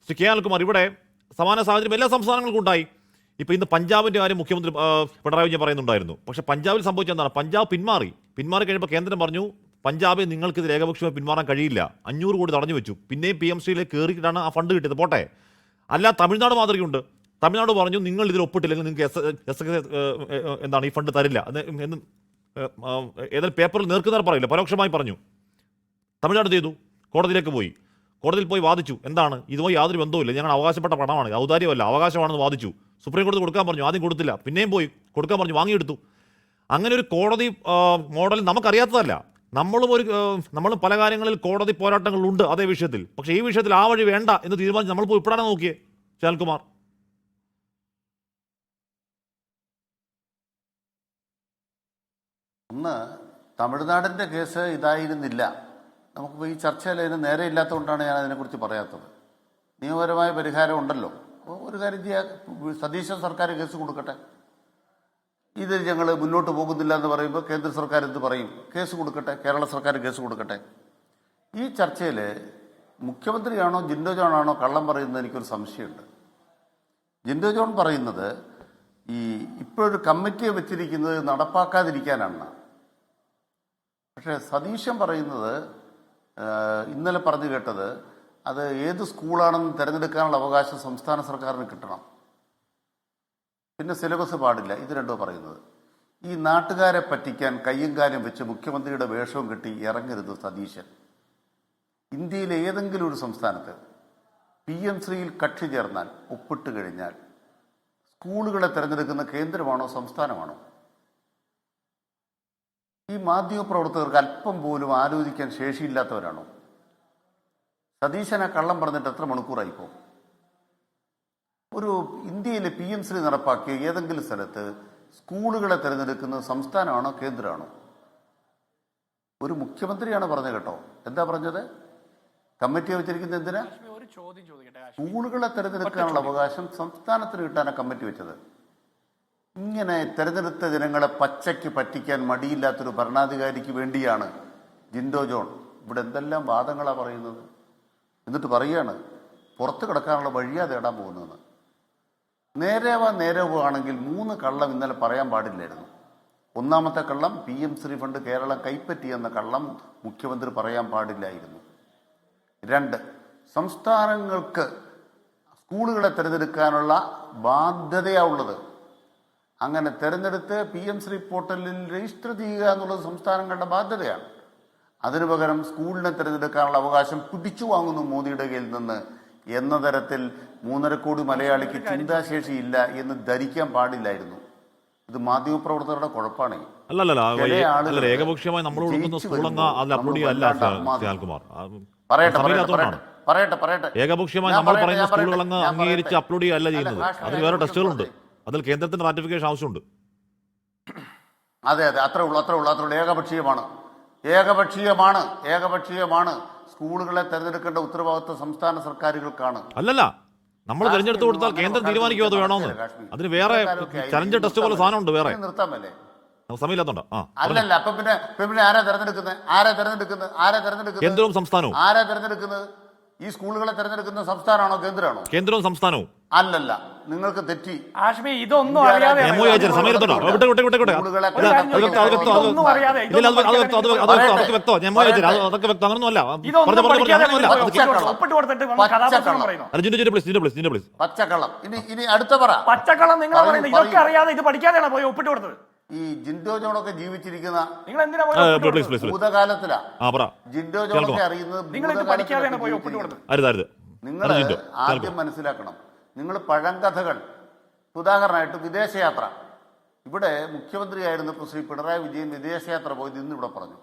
Shri K Anilkumar, ഇവിടെ സമാന സാഹചര്യം എല്ലാ സംസ്ഥാനങ്ങൾക്കും ഉണ്ടായി. ഇപ്പോൾ ഇന്ന് പഞ്ചാബിൻ്റെ കാര്യം മുഖ്യമന്ത്രി പിണറായി വിജയൻ പറയുന്നുണ്ടായിരുന്നു. പക്ഷേ പഞ്ചാബിൽ സംഭവിച്ച എന്താണ്? പഞ്ചാബ് പിന്മാറി കഴിഞ്ഞപ്പോൾ കേന്ദ്രം പറഞ്ഞു പഞ്ചാബിൽ നിങ്ങൾക്ക് ഇത് ഏകപക്ഷീയമായി പിന്മാറാൻ കഴിയില്ല, 500 കോടി തടഞ്ഞു വെച്ചു. പിന്നെയും PMCയിലേക്ക് കയറിയിട്ടാണ് ആ ഫണ്ട് കിട്ടിയത്. പോട്ടെ, അല്ല തമിഴ്നാട് മാതൃകയുണ്ട്. തമിഴ്നാട് പറഞ്ഞു നിങ്ങൾ ഇതിൽ ഒപ്പിട്ടില്ലെങ്കിൽ നിങ്ങൾക്ക് എന്താണ് ഈ ഫണ്ട് തരില്ല എന്ന് ഏതായാലും പേപ്പറിൽ നേർക്കുനേർ പറയില്ല, പരോക്ഷമായി പറഞ്ഞു. തമിഴ്നാട് ചെയ്തു, കോടതിയിലേക്ക് പോയി. കോടതിയിൽ പോയി വാദിച്ചു. എന്താണ് ഇതുമായി യാതൊരു ബന്ധവുമില്ല, ഞങ്ങൾ അവകാശപ്പെട്ട പണമാണ്, ഔദാര്യമല്ല, അവകാശമാണെന്ന് വാദിച്ചു. സുപ്രീം കോടതി കൊടുക്കാൻ പറഞ്ഞു, ആദ്യം കൊടുത്തില്ല, പിന്നെയും പോയി കൊടുക്കാൻ പറഞ്ഞു, വാങ്ങിയെടുത്തു. അങ്ങനെ ഒരു കോടതി മോഡൽ നമുക്കറിയാത്തതല്ല. നമ്മളും പല കാര്യങ്ങളിൽ കോടതി പോരാട്ടങ്ങളുണ്ട് അതേ വിഷയത്തിൽ. പക്ഷേ ഈ വിഷയത്തിൽ ആ വഴി വേണ്ട എന്ന് തീരുമാനിച്ച് നമ്മൾ പോയി ഇപ്പോഴാണ് നോക്കിയേ ശാൽകുമാർ. ഒന്ന്, തമിഴ്നാടിൻ്റെ കേസ് ഇതായിരുന്നില്ല. നമുക്കിപ്പോൾ ഈ ചർച്ചയിൽ അതിന് നേരെ ഇല്ലാത്തതുകൊണ്ടാണ് ഞാൻ അതിനെക്കുറിച്ച് പറയാത്തത്. നിയമപരമായ പരിഹാരം ഉണ്ടല്ലോ. ഒരു കാര്യം ചെയ്യാൻ, സതീശ സർക്കാർ കേസ് കൊടുക്കട്ടെ. ഇത് ഞങ്ങൾ മുന്നോട്ട് പോകുന്നില്ല എന്ന് പറയുമ്പോൾ കേന്ദ്ര സർക്കാർ എന്ത് പറയും? കേസ് കൊടുക്കട്ടെ, കേരള സർക്കാർ കേസ് കൊടുക്കട്ടെ. ഈ ചർച്ചയിൽ മുഖ്യമന്ത്രിയാണോ ജിൻഡോ ജോണാണോ കള്ളം പറയുന്നത് എനിക്കൊരു സംശയമുണ്ട്. ജിൻഡോ ജോൺ പറയുന്നത് ഇപ്പോഴൊരു കമ്മിറ്റിയെ വെച്ചിരിക്കുന്നത് നടപ്പാക്കാതിരിക്കാനാണ്. പക്ഷേ സതീശൻ പറയുന്നത്, ഇന്നലെ പറഞ്ഞു കേട്ടത്, അത് ഏത് സ്കൂളാണെന്ന് തിരഞ്ഞെടുക്കാനുള്ള അവകാശം സംസ്ഥാന സർക്കാരിന് കിട്ടണം, പിന്നെ സിലബസ് പാടില്ല. ഇത് രണ്ടോ പറയുന്നത്. ഈ നാട്ടുകാരെ പറ്റിക്കാൻ കയ്യും കാര്യം വെച്ച് മുഖ്യമന്ത്രിയുടെ വേഷവും കെട്ടി ഇറങ്ങരുത് സതീശൻ. ഇന്ത്യയിലെ ഏതെങ്കിലും ഒരു സംസ്ഥാനത്ത് PMCയിൽ കക്ഷി ചേർന്നാൽ, ഒപ്പിട്ട് കഴിഞ്ഞാൽ സ്കൂളുകളെ തിരഞ്ഞെടുക്കുന്ന കേന്ദ്രമാണോ സംസ്ഥാനമാണോ? ഈ മാധ്യമപ്രവർത്തകർക്ക് അല്പം പോലും ആലോചിക്കാൻ ശേഷിയില്ലാത്തവരാണോ? സതീശനെ കള്ളം പറഞ്ഞിട്ട് എത്ര മണിക്കൂറായിപ്പോ? ഒരു ഇന്ത്യയിലെ PMC നടപ്പാക്കിയ ഏതെങ്കിലും സ്ഥലത്ത് സ്കൂളുകളെ തിരഞ്ഞെടുക്കുന്നത് സംസ്ഥാനമാണോ കേന്ദ്രമാണോ? ഒരു മുഖ്യമന്ത്രിയാണ് പറഞ്ഞത് കേട്ടോ. എന്താ പറഞ്ഞത്? കമ്മിറ്റിയെ വെച്ചിരിക്കുന്നത് എന്തിനാ? സ്കൂളുകളെ തിരഞ്ഞെടുക്കാനുള്ള അവകാശം സംസ്ഥാനത്തിന് കിട്ടാനാണ് കമ്മിറ്റി വെച്ചത്. ഇങ്ങനെ തിരഞ്ഞെടുത്ത ജനങ്ങളെ പച്ചയ്ക്ക് പറ്റിക്കാൻ മടിയില്ലാത്തൊരു ഭരണാധികാരിക്ക് വേണ്ടിയാണ് ജിൻഡോ ജോൺ ഇവിടെ എന്തെല്ലാം വാദങ്ങളാണ് പറയുന്നത്. എന്നിട്ട് പറയുകയാണ് പുറത്ത് കിടക്കാനുള്ള വഴിയാ തേടാൻ പോകുന്നതെന്ന്. നേരവോ ആണെങ്കിൽ 3 കള്ളം ഇന്നലെ പറയാൻ പാടില്ലായിരുന്നു. ഒന്നാമത്തെ കള്ളം, PMC ഫണ്ട് കേരളം കൈപ്പറ്റിയെന്ന കള്ളം മുഖ്യമന്ത്രി പറയാൻ പാടില്ലായിരുന്നു. 2, സംസ്ഥാനങ്ങൾക്ക് സ്കൂളുകളെ തിരഞ്ഞെടുക്കാനുള്ള ബാധ്യതയാണുള്ളത്. അങ്ങനെ തിരഞ്ഞെടുത്ത് PMC പോർട്ടലിൽ രജിസ്റ്റർ ചെയ്യുക എന്നുള്ളത് സംസ്ഥാനങ്ങളുടെ ബാധ്യതയാണ്. അതിനു പകരം സ്കൂളിനെ തിരഞ്ഞെടുക്കാനുള്ള അവകാശം പിടിച്ചു വാങ്ങുന്നു മോദിയുടെ കയ്യിൽ നിന്ന് എന്ന തരത്തിൽ 3.5 കോടി മലയാളിക്ക് ചിന്താശേഷി ഇല്ല എന്ന് ധരിക്കാൻ പാടില്ലായിരുന്നു. ഇത് മാധ്യമപ്രവർത്തകരുടെ കുഴപ്പമാണ്. ഏകപക്ഷീയമായി നമ്മൾ കൊടുക്കുന്ന സ്കൂളങ്ങ അതിൽ അപ്ലോഡ് ചെയ്യല്ല ശാൽകുമാർ. ഏകപക്ഷീയമായി നമ്മൾ പറയുന്ന സ്കൂളുകളങ്ങ് അംഗീകരിച്ച് അപ്ലോഡ് ചെയ്യല്ല ചെയ്യുന്നത്. അതിൽ വേറെ ടെസ്റ്റുകളുണ്ട്, അതിൽ കേന്ദ്രത്തിന്റെ റാറ്റിഫിക്കേഷൻ ആവശ്യമുണ്ട്. അതെ, അത്രേ ഉള്ളൂ. ഏകപക്ഷീയമാണ്. സ്കൂളുകളെ തെരഞ്ഞെടുക്കേണ്ട ഉത്തരവാദിത്വം സംസ്ഥാന സർക്കാരുകൾക്കാണ്. അല്ലല്ല, നമ്മൾ തെരഞ്ഞെടുത്ത് കൊടുത്താൽ കേന്ദ്രം തീരുമാനിക്കുമോ അത് വേണമെന്ന്. അതിന് വേറെ ചലഞ്ച് ടെസ്റ്റ് പോലെ സാധനമുണ്ട്. വേറെ നിർത്താമല്ലേ? സമയമില്ലാത്തോണ്ടാ. അല്ലല്ല, അപ്പൊ പിന്നെ ആരാ തെരഞ്ഞെടുക്കുന്നത്? കേന്ദ്രവും സംസ്ഥാനവും. ആരാ തെരഞ്ഞെടുക്കുന്നത്? ഈ സ്കൂളുകളെ തെരഞ്ഞെടുക്കുന്ന സംസ്ഥാനമാണോ കേന്ദ്രമാണോ? കേന്ദ്രവും സംസ്ഥാനവും. അല്ലല്ല, നിങ്ങൾക്ക് തെറ്റി. ഇതൊന്നും അറിയാതെ പച്ചക്കള്ളം. ഇനി അടുത്ത പറ. പച്ചക്കള്ളം നിങ്ങൾ പറയുന്നത് ഇതൊക്കെ അറിയാതെ ഇത് പഠിക്കാതെയാണ് പോയി ഒപ്പിട്ട് കൊടുത്തത്. ഈ ജിൻഡോ ജോണൊക്കെ ജീവിച്ചിരിക്കുന്ന നിങ്ങൾ എന്തിനാ ഭൂതകാലത്തിലാ. ജിൻഡോ ജോണൊക്കെ അറിയുന്നത് നിങ്ങൾ ആദ്യം മനസ്സിലാക്കണം. നിങ്ങൾ പഴങ്കഥകൾ, ഉദാഹരണമായിട്ട് വിദേശയാത്ര. ഇവിടെ മുഖ്യമന്ത്രിയായിരുന്നപ്പോൾ ശ്രീ പിണറായി വിജയൻ വിദേശയാത്ര പോയത് ഇന്നിവിടെ പറഞ്ഞു.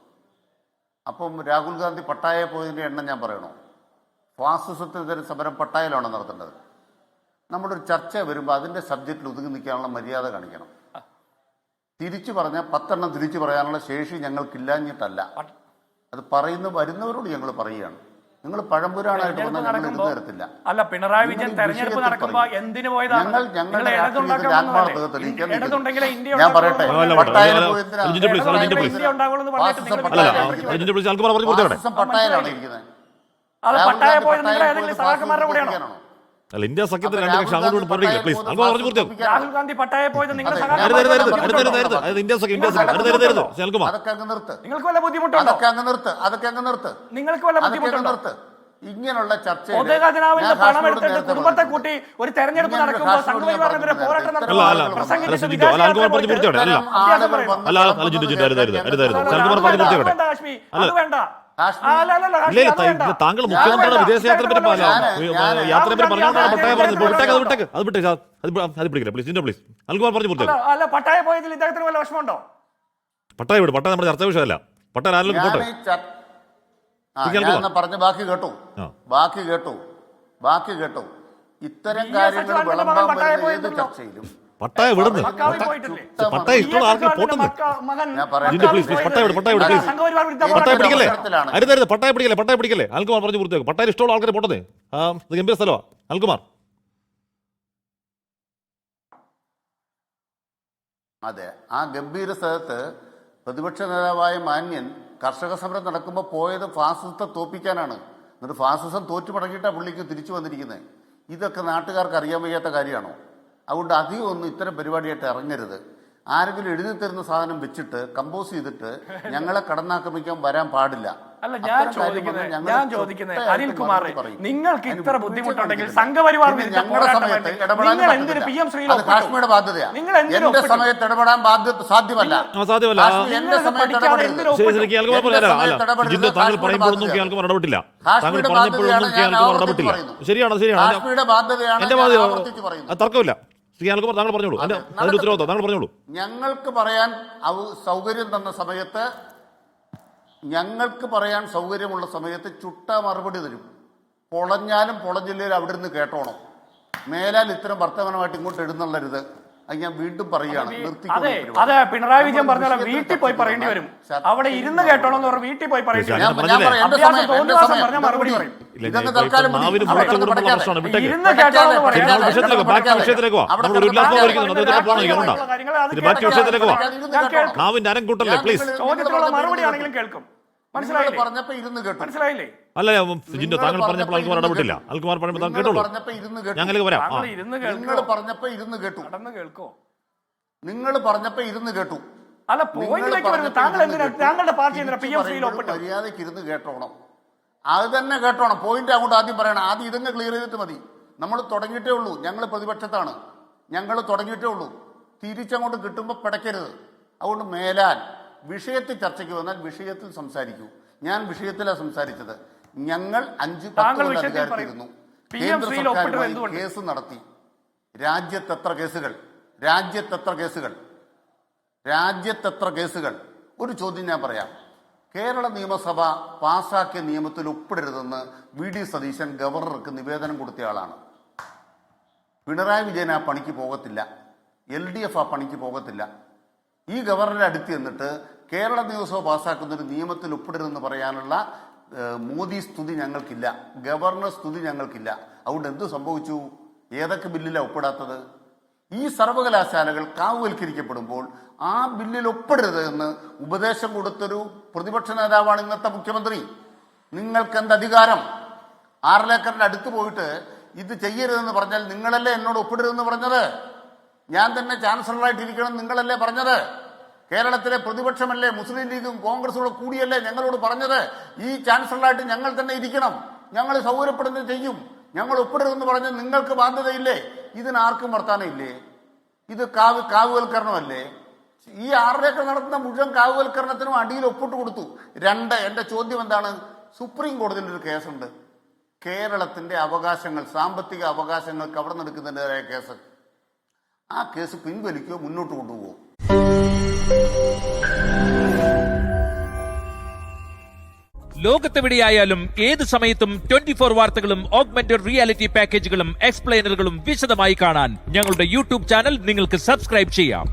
അപ്പം രാഹുൽ ഗാന്ധി പട്ടായ പോയതിൻ്റെ എണ്ണം ഞാൻ പറയണോ? ഫാസിസത്തിനെതിരെ സമരം പട്ടായയിലാണ് നടത്തേണ്ടത്. നമ്മളൊരു ചർച്ച വരുമ്പോൾ അതിൻ്റെ സബ്ജക്റ്റിൽ ഒതുങ്ങി നിൽക്കാനുള്ള മര്യാദ കാണിക്കണം. തിരിച്ചു പറഞ്ഞാൽ 10 എണ്ണം തിരിച്ചു പറയാനുള്ള ശേഷി ഞങ്ങൾക്കില്ലാഞ്ഞിട്ടല്ല, അത് വരുന്നവരോട് ഞങ്ങൾ പറയുകയാണ്. നിങ്ങൾ പഴംപുരാണായിട്ട് വന്നാൽ ഞങ്ങൾ ഇരുന്ന് തരത്തില്ല. അല്ല, പിണറായി വിജയൻ തെരഞ്ഞെടുപ്പ് നടക്കുമ്പോ എന്തിനു പോയതാണ്? ഞങ്ങളുടെ ആത്മാർത്ഥത തെളിയിക്കാൻ ഞാൻ പറയട്ടെ. പട്ടായ പോയത് ഏതെങ്കിലും സഹാക്കന്മാരുടെ കൂടെയാണോ? അല്ല ഇന്ത്യ സഖ്യത്തിന് രണ്ട് കക്ഷി അങ്ങോട്ട് പറഞ്ഞില്ല പ്ലീസ് അൽഗോ പറഞ്ഞു പൂർത്തിയാക്കും. രാഹുൽ ഗാന്ധി പട്ടായ പോയത് നിങ്ങൾ അതെ. അത് ഇന്ത്യ സഖ്യം അൽകുമാർ അതൊക്കെ അങ്ങ് നിർത്ത്. നിങ്ങൾക്ക് വല്ല ബുദ്ധിമുട്ടുണ്ടോ? അതൊക്കെ അങ്ങ് നിർത്ത്. നിങ്ങൾക്ക് വല്ല ബുദ്ധിമുട്ടുണ്ടോ? ഇങ്ങനെയുള്ള ചർച്ച പൊതുഖജനാവിന്റെ പണം എടുത്തിട്ട് കുടുംബത്തെ കൂട്ടി ഒരു തെരഞ്ഞെടുപ്പ് നടക്കുമ്പോൾ സംഘപരിവാറിനെതിരെ പോരാട്ടം താങ്കൾ മുഖ്യമന്ത്രിയുടെ വിദേശയാത്രയെ പറ്റി യാത്രയെ പറ്റി പറഞ്ഞുകൊണ്ടാണ് പട്ടായ പറഞ്ഞത്. അത് പിടിക്കില്ല പ്ലീസ് പ്ലീസ് അൽകുമാർ പറഞ്ഞു പൂർത്തിയാക്കും. അല്ല പട്ടായ പോയതിൽ ഇദ്ദേഹത്തിന് വല്ല വിഷമമുണ്ടോ? പട്ടായ വിടും. പട്ടായ നമ്മുടെ ചർച്ചാ വിഷയമല്ല. പട്ടായ ആരെങ്കിലും പോട്ടെ. പറഞ്ഞ ബാക്കി കേട്ടോ. ഇത്തരം കാര്യങ്ങൾ വിളമ്പാൻ വരുന്ന ഏത് ചർച്ചയിലും പട്ടായ വിടുന്നു. പട്ടായ ഇഷ്ടമുള്ള ആർക്കും പോട്ടെന്ന്. പട്ടായ പിടിക്കല്ലേ അൽകുമാർ പറഞ്ഞു പൂർത്തിയാക്കും. പട്ടായ ഇഷ്ടമുള്ള ആൾക്കാരെ പോട്ടെന്ന്. ഇത് ഗംഭീര സ്ഥലമാണ് അൽകുമാർ. അതെ, ആ ഗംഭീര സ്ഥലത്ത് പ്രതിപക്ഷ നേതാവായ മാന്യൻ കർഷക സമരം നടക്കുമ്പോൾ പോയത് ഫാസിസത്തെ തോപ്പിക്കാനാണ്. എന്നിട്ട് ഫാസിസം തോറ്റു മടങ്ങിയിട്ടാണ് പുള്ളിക്ക് തിരിച്ചു വന്നിരിക്കുന്നത്. ഇതൊക്കെ നാട്ടുകാർക്ക് അറിയാൻ വയ്യാത്ത കാര്യമാണോ? അതുകൊണ്ട് അധികം ഒന്നും ഇത്തരം പരിപാടിയായിട്ട് ഇറങ്ങരുത്. ആരെങ്കിലും എഴുതി തരുന്ന സാധനം വെച്ചിട്ട് കമ്പോസ് ചെയ്തിട്ട് ഞങ്ങളെ കടന്നാക്രമിക്കാൻ വരാൻ പാടില്ല. അല്ല ഞാൻ ചോദിക്കുന്നത് അനിൽകുമാർ, നിങ്ങൾക്ക് ഇത്ര ബുദ്ധിമുട്ടുണ്ടെങ്കിൽ സംഘപരിവാറിന്റെ കാശ്മീരുടെ ബാധ്യതയാണ്. എന്റെ സമയത്ത് ഇടപെടാൻ സാധ്യമല്ല. എന്റെ സമയത്ത് കാശ്മീരുടെ ബാധ്യതയാണ്. തർക്കമില്ല. താങ്കൾ പറഞ്ഞോളൂ. അതിന്റെ ഉത്തരവാദിത്വം താങ്കൾ പറഞ്ഞോളൂ. ഞങ്ങൾക്ക് പറയാൻ സൗകര്യം തന്ന സമയത്ത്, ഞങ്ങൾക്ക് പറയാൻ സൗകര്യമുള്ള സമയത്ത് ചുട്ട മറുപടി തരും. പൊളഞ്ഞാലും പൊളഞ്ഞില്ലേലും അവിടെ നിന്ന് കേട്ടോണം. മേലാൽ ഇത്തരം വർത്തമാനമായിട്ട് ഇങ്ങോട്ട് എഴുന്നള്ളരുത്. അത് ഞാൻ വീണ്ടും പറയുകയാണ്. അതെ, പിണറായി വിജയൻ പറഞ്ഞ വീട്ടിൽ പോയി പറയേണ്ടി വരും. അവിടെ ഇരുന്ന് കേട്ടോണം എന്ന് പറഞ്ഞ വീട്ടിൽ പോയി പറയേണ്ടി വരും. ചോദ്യത്തിനുള്ള മറുപടി ആണെങ്കിലും കേൾക്കും. പറഞ്ഞപ്പോ ഇരുന്ന് കേട്ടു. മനസ്സിലായില്ലേ? അല്ല ജിൻഡോ, താങ്കൾ പറഞ്ഞപ്പോൾ അൽകുമാർ ഇടപെട്ടില്ല. അൽകുമാർ പറഞ്ഞപ്പോൾ കേട്ടോളൂ. ഞങ്ങൾക്ക് വരാം. നിങ്ങൾ പറഞ്ഞപ്പോ ഇരുന്ന് കേട്ടു. നിങ്ങൾ പറഞ്ഞപ്പോ ഇരുന്ന് കേട്ടു. അല്ല, താങ്കളുടെ പാർട്ടി മര്യാദയ്ക്ക് ഇരുന്ന് കേട്ടോണം. അത് തന്നെ കേട്ടോണം. പോയിന്റ് അങ്ങോട്ട് ആദ്യം പറയണം. ആദ്യം ഇതങ്ങ് ക്ലിയർ ചെയ്തിട്ട് മതി. നമ്മൾ തുടങ്ങിയിട്ടേ ഉള്ളൂ. ഞങ്ങൾ പ്രതിപക്ഷത്താണ്. ഞങ്ങൾ തുടങ്ങിയിട്ടേ ഉള്ളൂ. തിരിച്ചങ്ങോട്ട് കിട്ടുമ്പോൾ പിടയ്ക്കരുത്. അതുകൊണ്ട് മേലാൽ വിഷയത്തിൽ ചർച്ചയ്ക്ക് വന്നാൽ വിഷയത്തിൽ സംസാരിക്കൂ. ഞാൻ വിഷയത്തിലാണ് സംസാരിച്ചത്. ഞങ്ങൾ 5-10 അധികാരത്തിലിരുന്നു. കേന്ദ്ര സർക്കാരുമായി കേസ് നടത്തി. രാജ്യത്തെത്ര കേസുകൾ. ഒരു ചോദ്യം ഞാൻ പറയാം. കേരള നിയമസഭ പാസാക്കിയ നിയമത്തിൽ ഒപ്പിടരുതെന്ന് VD സതീശൻ ഗവർണർക്ക് നിവേദനം കൊടുത്തയാളാണ്. പിണറായി വിജയൻ ആ പണിക്ക് പോകത്തില്ല. LDF ആ പണിക്ക് പോകത്തില്ല. ഈ ഗവർണറെ അടുത്ത് എന്നിട്ട് കേരള നിയമസഭ പാസ്സാക്കുന്നൊരു നിയമത്തിൽ ഒപ്പിടരുതെന്ന് പറയാനുള്ള മോദി സ്തുതി ഞങ്ങൾക്കില്ല. ഗവർണർ സ്തുതി ഞങ്ങൾക്കില്ല. അതുകൊണ്ട് എന്ത് സംഭവിച്ചു? ഏതൊക്കെ ബില്ലിലാണ് ഒപ്പിടാത്തത്? ഈ സർവകലാശാലകൾ കാവുവൽക്കരിക്കപ്പെടുമ്പോൾ ആ ബില്ലിൽ ഒപ്പിടരുത് എന്ന് ഉപദേശം കൊടുത്തൊരു പ്രതിപക്ഷ നേതാവാണ് ഇന്നത്തെ മുഖ്യമന്ത്രി. നിങ്ങൾക്ക് എന്ത് അധികാരം? ആർലേക്കറിന്റെ അടുത്ത് പോയിട്ട് ഇത് ചെയ്യരുതെന്ന് പറഞ്ഞാൽ നിങ്ങളല്ലേ എന്നോട് ഒപ്പിടരുതെന്ന് പറഞ്ഞത്? ഞാൻ തന്നെ ചാൻസലറായിട്ടിരിക്കണം നിങ്ങളല്ലേ പറഞ്ഞത്? കേരളത്തിലെ പ്രതിപക്ഷമല്ലേ മുസ്ലിം ലീഗും കോൺഗ്രസും കൂടിയല്ലേ ഞങ്ങളോട് പറഞ്ഞത്? ഈ ചാൻസലറായിട്ട് ഞങ്ങൾ തന്നെ ഇരിക്കണം, ഞങ്ങൾ സൗകര്യപ്പെടുന്നത് ചെയ്യും, ഞങ്ങൾ ഒപ്പിടരുതെന്ന് പറഞ്ഞ് നിങ്ങൾക്ക് ബാധ്യതയില്ലേ? ഇതിനാർക്കും വർത്താനം ഇല്ലേ? ഇത് കാവുവൽക്കരണമല്ലേ? ഈ 6 ഏക്കർ നടത്തുന്ന മുഴുവൻ കാവുവൽക്കരണത്തിനും അടിയിൽ ഒപ്പിട്ട് കൊടുത്തു. 2, എന്റെ ചോദ്യം എന്താണ്? സുപ്രീം കോടതിയിൽ ഒരു കേസുണ്ട്. കേരളത്തിന്റെ അവകാശങ്ങൾ, സാമ്പത്തിക അവകാശങ്ങൾക്ക് അവിടെ നടക്കുന്നതിൻ്റെതായ കേസ്. ആ കേസ് പിൻവലിക്കുകയോ മുന്നോട്ട് കൊണ്ടുപോകുമോ? ലോകത്തെവിടെയായാലും ഏത് സമയത്തും 24 വാർത്തകളും ഓഗ്മെന്റഡ് റിയാലിറ്റി പാക്കേജുകളും എക്സ്പ്ലെയിനറുകളും വിശദമായി കാണാൻ ഞങ്ങളുടെ യൂട്യൂബ് ചാനൽ നിങ്ങൾക്ക് സബ്സ്ക്രൈബ് ചെയ്യാം.